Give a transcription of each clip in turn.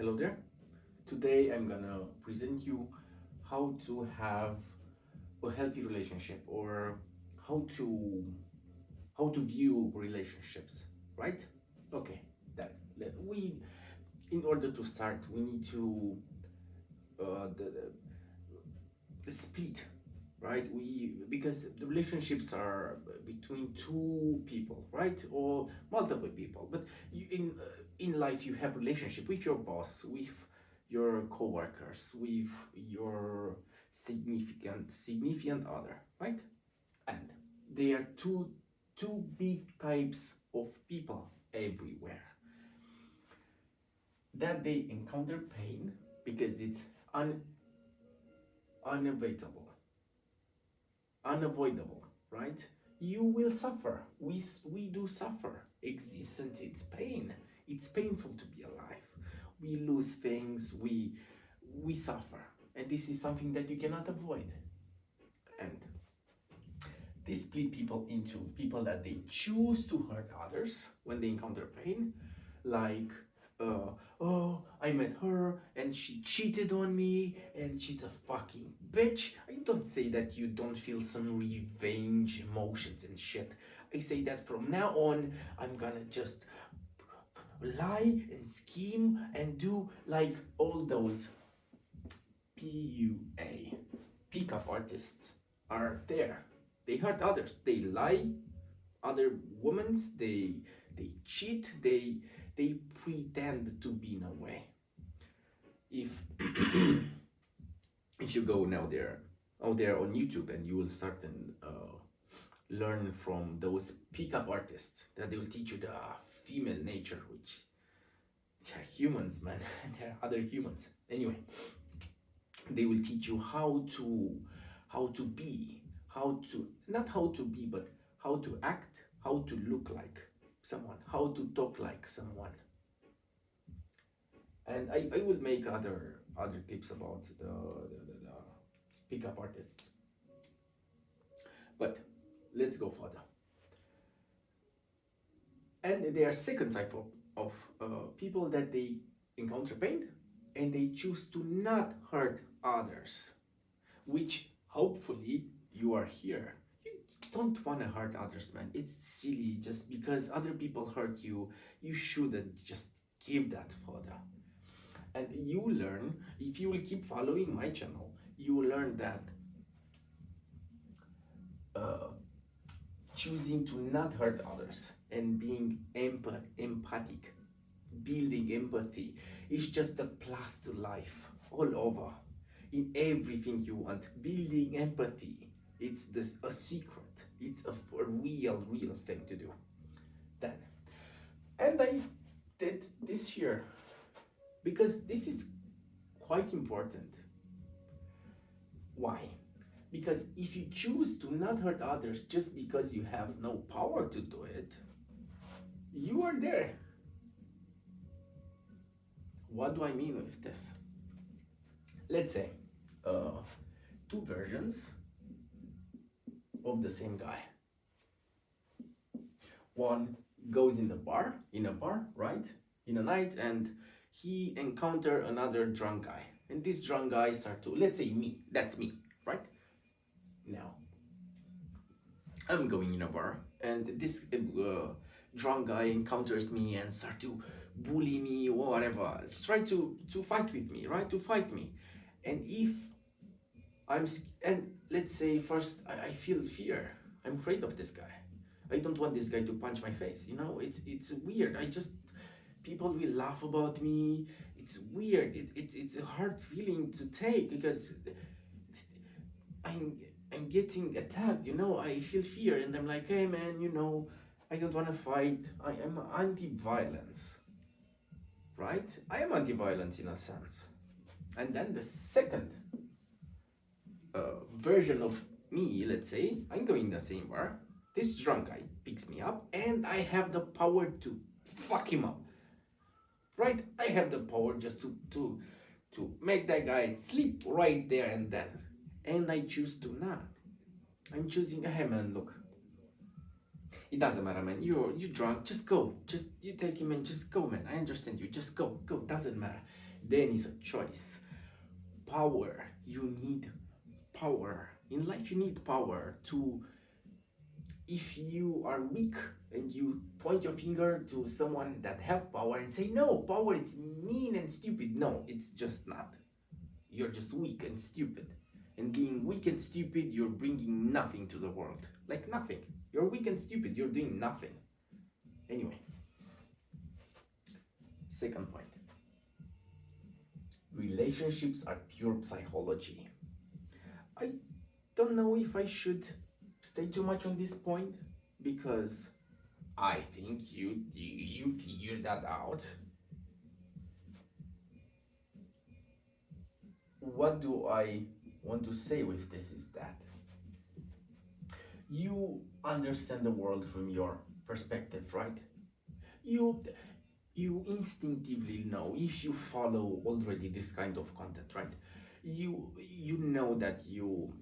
Hello there. Today I'm gonna present you how to have a healthy relationship or how to how to view relationships, right? Okay. We in order to start we need to the split, right? We because the relationships are between two people, right, or multiple people. But in life you have relationship with your boss, with your coworkers, with your significant other, right? And there are two big types of people everywhere that they encounter pain because it's unavoidable unavoidable, right? You will suffer. We do suffer. Existence, it's pain. It's painful to be alive. We lose things. We suffer, and this is something that you cannot avoid. And they split people into people that they choose to hurt others when they encounter pain, like uh, oh, I met her and she cheated on me and she's a fucking bitch. I don't say that you don't feel some revenge emotions and shit. I say that from now on, I'm gonna just lie and scheme and do like all those PUA, pickup artists are there. They hurt others. They lie other women's. They cheat. They pretend to be in a way. If if you go now there out there on YouTube and you will start and learn from those pickup artists that they will teach you the female nature, which they're humans, man. They're other humans. Anyway, they will teach you how to be, how to not how to be, but how to act, how to look like someone, how to talk like someone. And I will make other clips about the pickup artists. But let's go further. And there are second type of people that they encounter pain and they choose to not hurt others, which hopefully you are here. You don't want to hurt others, man. It's silly. Just because other people hurt you, you shouldn't just give that further. And you learn, if you will keep following my channel, you will learn that uh, choosing to not hurt others and being empathic, building empathy is just a plus to life all over. In everything you want, building empathy, it's this a secret. It's a real thing to do. Then, and I did this year because this is quite important. Why? Because if you choose to not hurt others just because you have no power to do it, you are there. What do I mean with this? Let's say two versions of the same guy. One goes in a bar, right? In a night, and he encounter another drunk guy. And this drunk guy start to, let's say me, that's me, right? Now, I'm going in a bar, and this drunk guy encounters me and start to bully me or whatever. Try to fight with me, right? To fight me. And if and let's say first I feel fear. I'm afraid of this guy. I don't want this guy to punch my face. You know, it's weird. People will laugh about me. It's weird. It's a hard feeling to take because I'm getting attacked. You know, I feel fear, and I'm like, hey man, you know, I don't want to fight. I am anti-violence, right? I am anti-violence in a sense. And then the second version of me, let's say, I'm going in the same bar. This drunk guy picks me up, and I have the power to fuck him up. Right? I have the power just to make that guy sleep right there and then. And I choose to not. I'm choosing, hey man, look. It doesn't matter, man. You're drunk. Just go. Just you take him and just go, man. I understand you. Just go. Doesn't matter. then it's a choice. Power, you need power. In life, you need power to, if you are weak and you point your finger to someone that have power and say, no, power it's mean and stupid. No, it's just not. You're just weak and stupid. And being weak and stupid, you're bringing nothing to the world. Like nothing. You're weak and stupid, you're doing nothing. Anyway, second point. Relationships are pure psychology. I don't know if I should stay too much on this point because I think you figured that out. What do I want to say with this is that you understand the world from your perspective, right? You you instinctively know if you follow already this kind of content, right? You know that you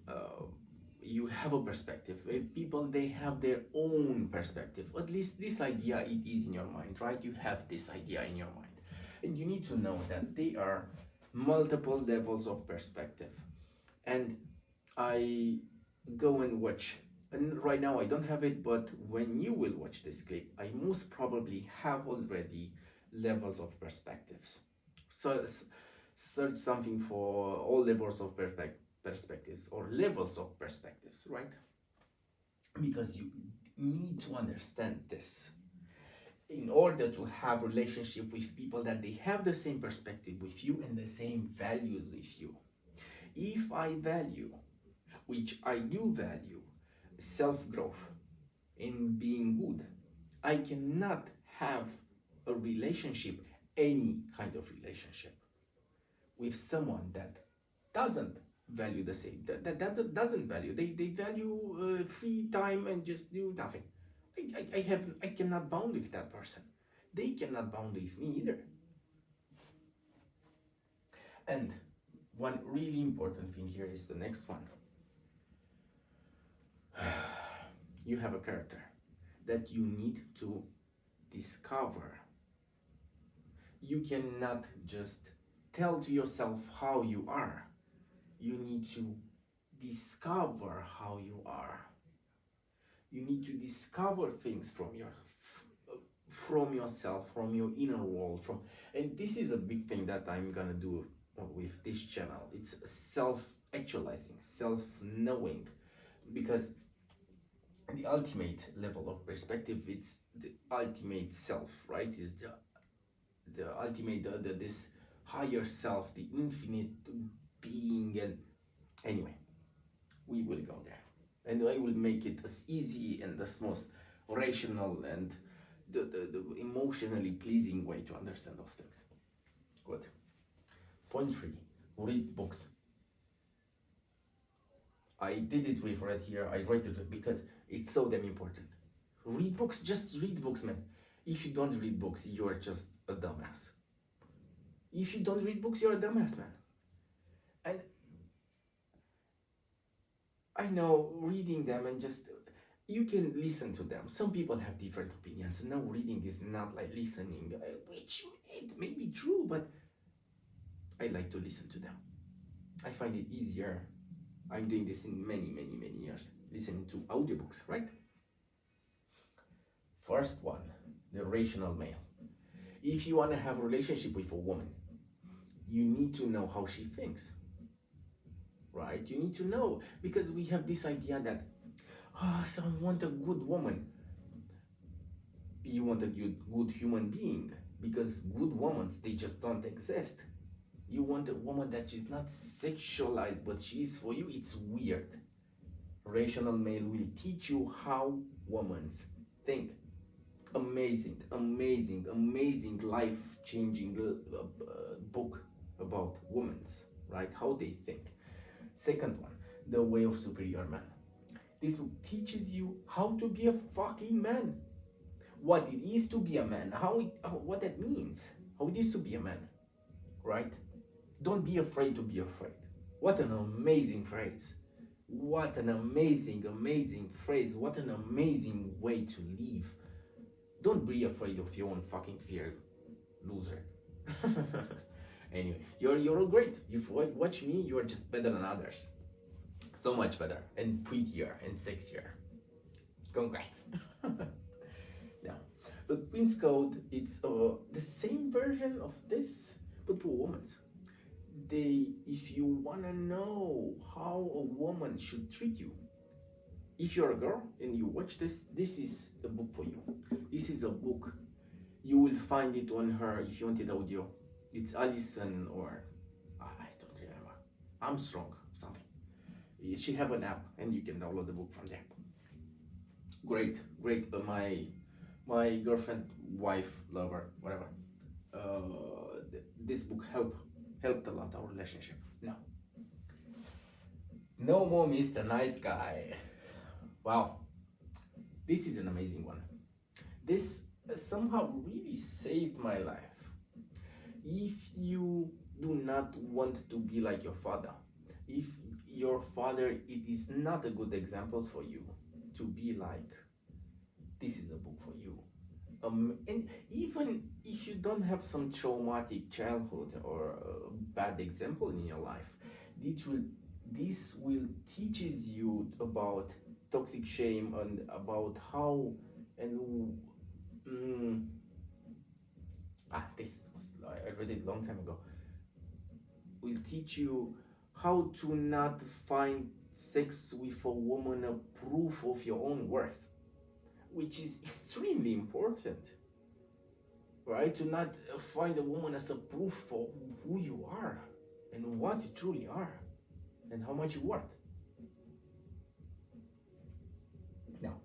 have a perspective. People, they have their own perspective. At least this idea, it is in your mind, right? You have this idea in your mind, and you need to know that there are multiple levels of perspective. And I go and watch, and right now I don't have it, but when you will watch this clip, I most probably have already levels of perspectives. So search something for all levels of perspectives or levels of perspectives, right? Because you need to understand this in order to have relationship with people that they have the same perspective with you and the same values with you. If I value, which I do value, self-growth and being good, I cannot have a relationship, any kind of relationship, with someone that doesn't value the same, that doesn't value, they value free time and just do nothing. I cannot bond with that person. They cannot bond with me either. And one really important thing here is the next one. You have a character that you need to discover. You cannot just tell to yourself how you are. You need to discover how you are. You need to discover things from yourself, from your inner world, and this is a big thing that I'm gonna do with this channel. It's self-actualizing, self-knowing, because the ultimate level of perspective, it's the ultimate self, right? Is the ultimate this higher self, the infinite being. And anyway, we will go there, and I will make it as easy and as most rational and the emotionally pleasing way to understand those things. Good. Point 3, read books. I did it with right here, I write it because it's so damn important. Read books, just read books, man. If you don't read books, you're just a dumbass. If you don't read books, you're a dumbass, man. And I know reading them and just, you can listen to them. Some people have different opinions. No, reading is not like listening, which it may be true, but I like to listen to them. I find it easier. I'm doing this in many years, listening to audiobooks, right? First one, the rational male. If you want to have a relationship with a woman, you need to know how she thinks, right? You need to know, because we have this idea that, so I want a good woman. You want a good human being, because good women, they just don't exist. You want a woman that is not sexualized, but she is for you. It's weird. Rational male will teach you how women think. Amazing life-changing book about women, right? How they think. Second one, The Way of Superior Man. This book teaches you how to be a fucking man. What it is to be a man, what that means, how it is to be a man, right? Don't be afraid to be afraid. What an amazing phrase. What an amazing phrase. What an amazing way to live. Don't be afraid of your own fucking fear, loser. Anyway, you're all great. You've watched me. You are just better than others. So much better and prettier and sexier. Congrats. Yeah, but Queen's Code, it's the same version of this, but for women. If you wanna know how a woman should treat you, if you're a girl and you watch this, this is the book for you. This is a book. You will find it on her if you want it audio. It's Alison or I don't remember. Armstrong something. She have an app and you can download the book from there. Great, great. My girlfriend, wife, lover, whatever. This book helped a lot our relationship. No more Mr. Nice Guy. Wow, this is an amazing one. This somehow really saved my life. If you do not want to be like your father, if your father, it is not a good example for you to be like, this is a book for you. And even if you don't have some traumatic childhood or a bad example in your life, this will teaches you about toxic shame and about how and this was, I read it a long time ago. Will teach you how to not find sex with a woman a proof of your own worth, which is extremely important, right? To not find a woman as a proof for who you are and what you truly are and how much you're worth. Now,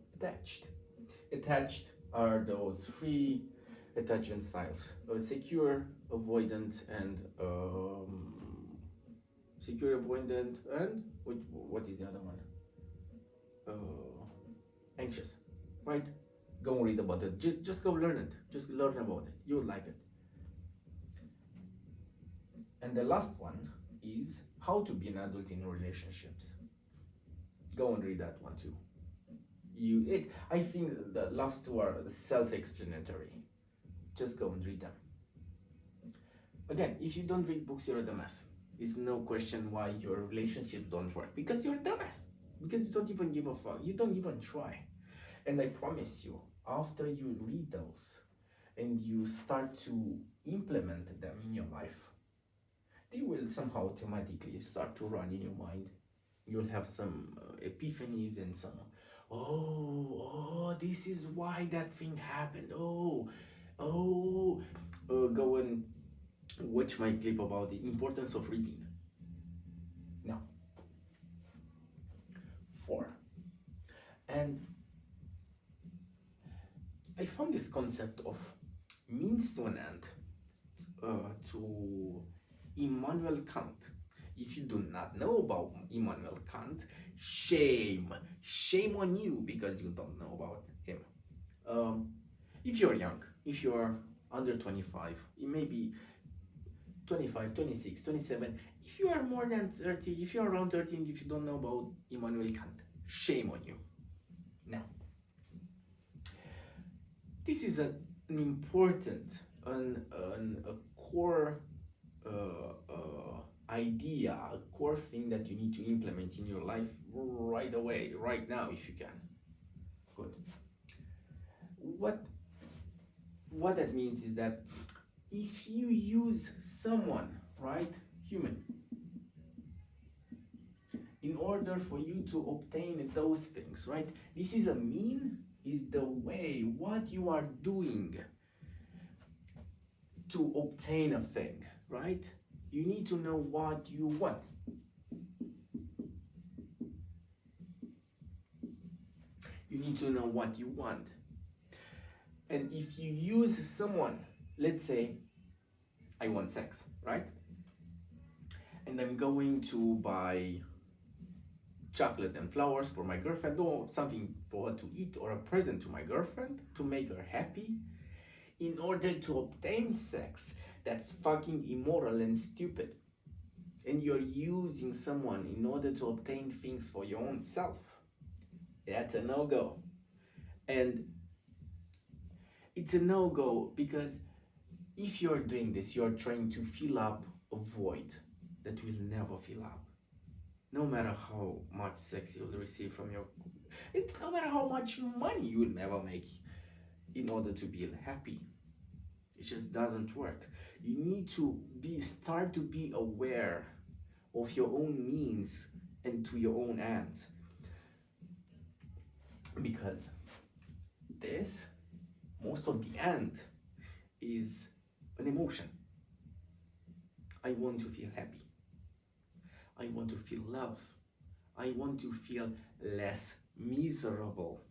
attached are those three attachment styles: secure, avoidant, and what is the other one? Anxious, right? Go read about it. Just go learn it. Just learn about it. You would like it. And the last one is how to be an adult in relationships. Go and read that one too. I think the last two are self-explanatory. Just go and read them. Again, if you don't read books, you're a dumbass. It's no question why your relationship don't work, because you're a dumbass. Because you don't even give a fuck. You don't even try. And I promise you, after you read those and you start to implement them in your life, they will somehow automatically start to run in your mind. You'll have some epiphanies and some, this is why that thing happened. Go and watch my clip about the importance of reading. Now, 4. And I found this concept of means to an end to Immanuel Kant. If you do not know about Immanuel Kant, shame on you, because you don't know about him. If you're young, if you're under 25, it may be 25, 26, 27. If you are more than 30, if you're around 30 and if you don't know about Immanuel Kant, shame on you. Now, this is an important, a core idea, a core thing that you need to implement in your life right away, right now, if you can. Good. What that means is that if you use someone, right, human, in order for you to obtain those things, right, this is a mean, is the way, what you are doing to obtain a thing, right? You need to know what you want. You need to know what you want. And if you use someone, let's say I want sex, right? And I'm going to buy chocolate and flowers for my girlfriend, or something for her to eat, or a present to my girlfriend to make her happy, in order to obtain sex. That's fucking immoral and stupid. And you're using someone in order to obtain things for your own self. That's a no-go. And it's a no-go because if you're doing this, you're trying to fill up a void that will never fill up. No matter how much sex you'll receive from your, no matter how much money you'll never make in order to be happy. It just doesn't work. You need to start to be aware of your own means and to your own ends. Because this, most of the end, is an emotion. I want to feel happy. I want to feel love. I want to feel less miserable.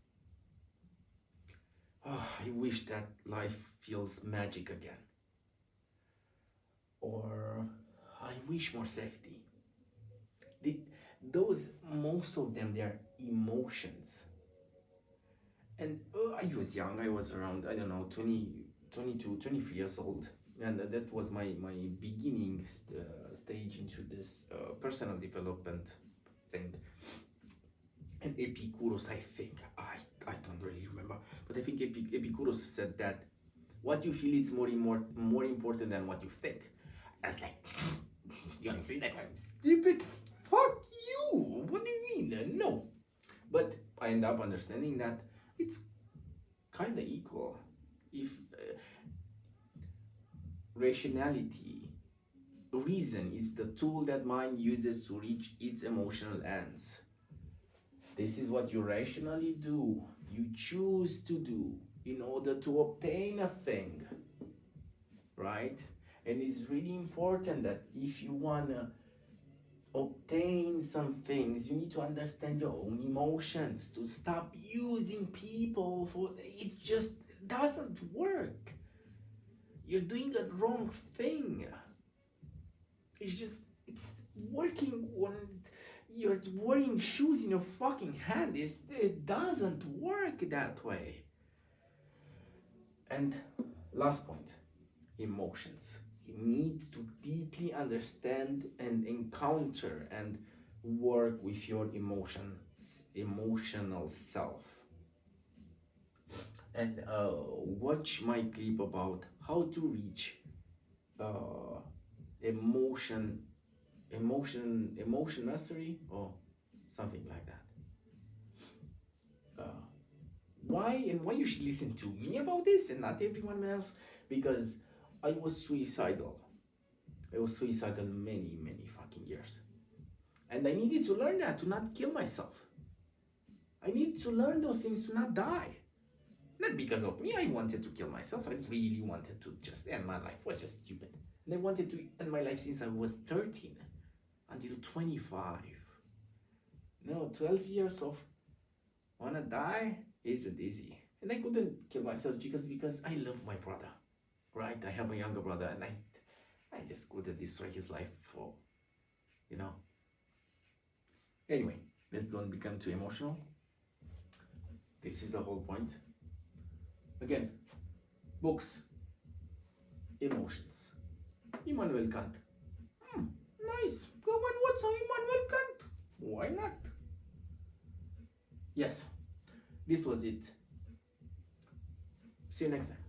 Oh, I wish that life feels magic again. Or I wish more safety. Most of them, they're emotions. And I was young, I was around, I don't know, 22, 23 years old. And that was my beginning stage into this personal development thing. And Epicurus, I think, I don't really remember, but I think Epicurus said that what you feel is more important than what you think. I was like, you want to say that I'm stupid? Fuck you! What do you mean? No. But I end up understanding that it's kind of equal. If rationality, reason is the tool that mind uses to reach its emotional ends. This is what you rationally do, you choose to do in order to obtain a thing, right? And it's really important that if you want to obtain some things, you need to understand your own emotions, to stop using people for, it just doesn't work. You're doing a wrong thing. It's working when you're wearing shoes in your fucking hand. It doesn't work that way. And last point, emotions. You need to deeply understand and encounter and work with your emotional self. And watch my clip about how to reach emotion mastery or something like that. Why you should listen to me about this and not everyone else? Because I was suicidal. I was suicidal many fucking years, and I needed to learn that, to not kill myself. I needed to learn those things, to not die. Not because of me, I wanted to kill myself. I really wanted to just end my life. It was just stupid. And I wanted to end my life since I was 13 until 25. No, 12 years of wanna die isn't easy. And I couldn't kill myself because I love my brother, right? I have a younger brother, and I just couldn't destroy his life for, Anyway, let's don't become too emotional. This is the whole point. Again, books, emotions. Immanuel Kant. Nice. Go and watch some Immanuel Kant. Why not? Yes, this was it. See you next time.